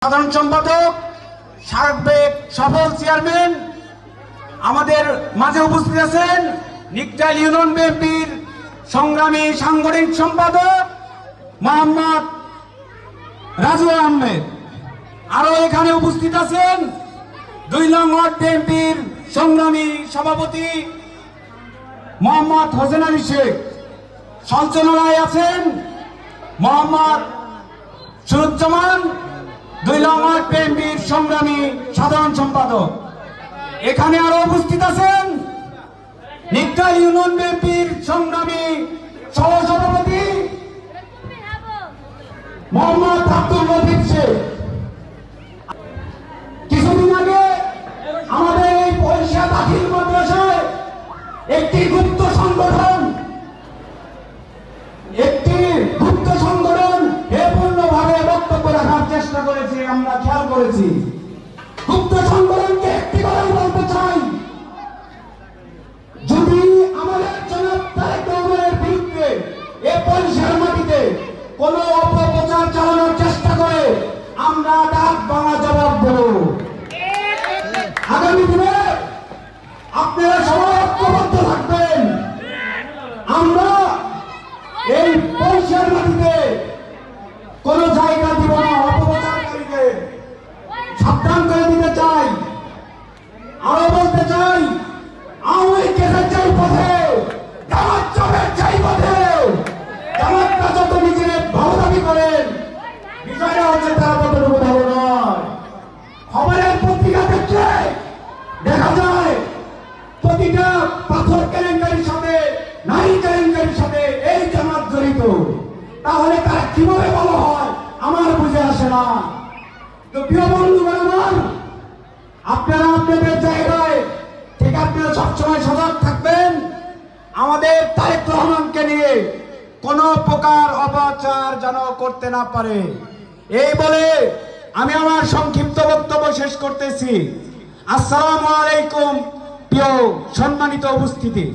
সাধারণ সম্পাদক, সাবেক সফল চেয়ারম্যান আমাদের মাঝে উপস্থিত আছেন। নিকটাইল ইউনিয়ন বিএনপির সংগ্রামী সাংগঠনিক সম্পাদক মোহাম্মদ রাজু আহমেদ। আরো এখানে উপস্থিত আছেন 2 নং ওয়ার্ড বিএনপির সংগ্রামী সভাপতি মোহাম্মদ হোসেন আলী শেখ। সঞ্চালনায় আছেন মোহাম্মদ সুরুজ্জামান, 2 নং ওয়ার্ড বিএনপির সংগ্রামী সাধারণ সম্পাদক। এখানে আরো উপস্থিত আছেন নিকটাইল ইউনিয়ন বিএনপির সংগ্রামী সহসভাপতি মোহাম্মদ আব্দুল লতিফ শেখ। কিছুদিন আগে আমাদের এই পয়সা দাখিল মাদ্রাসায় একটি গুপ্ত সংগঠন পূর্ণভাবে বক্তব্য রাখার চেষ্টা করেছে, আমরা খেয়াল করেছি। গুপ্ত সংগঠনকে একটি কথাই বলতে চাই, যদি আমাদের জনাব তারেক রহমানের বিরুদ্ধে এ পরিসর মাটিতে কোন অপপ্রচার চালানোর চেষ্টা করে আমরা ডাক বাংলা জবাব দেব। আগামী দিনে আপনারা সবাই ঐক্যবদ্ধ থাকবেন। আমরা এই পরিসর মাটিতে কোন জায়গা দিব না। অপপ্রচারকারীকে সাবধান করে দিতে চাই। আরো বলতে চাই, আওয়ামী লীগের চাই পথে, জামাত চবের চাই পথে, জামাতটা যত নিজের ভালো দাবি করেন, বিষয়টা হচ্ছে তারা ততটুকু ভালো নয়। খবরের পত্রিকা দেখলে দেখা যায় প্রতিটা পাথর কেলেঙ্কারির সাথে, নারী কেলেঙ্কারির সাথে এই জামাত জড়িত। তাহলে তারা কিভাবে ভালো হয় আমার বুঝে আসে না। তো প্রিয় বন্ধুগণ আমার, আপনারা আপনাদের জায়গায় ঠিক আপনারা সবসময় সজাগ থাকবেন। আমাদের তারেক রহমানকে নিয়ে কোন প্রকার অপপ্রচার যেন করতে না পারে, এই বলে আমি আমার সংক্ষিপ্ত বক্তব্য শেষ করতেছি। আসসালামু আলাইকুম প্রিয় সম্মানিত উপস্থিতি।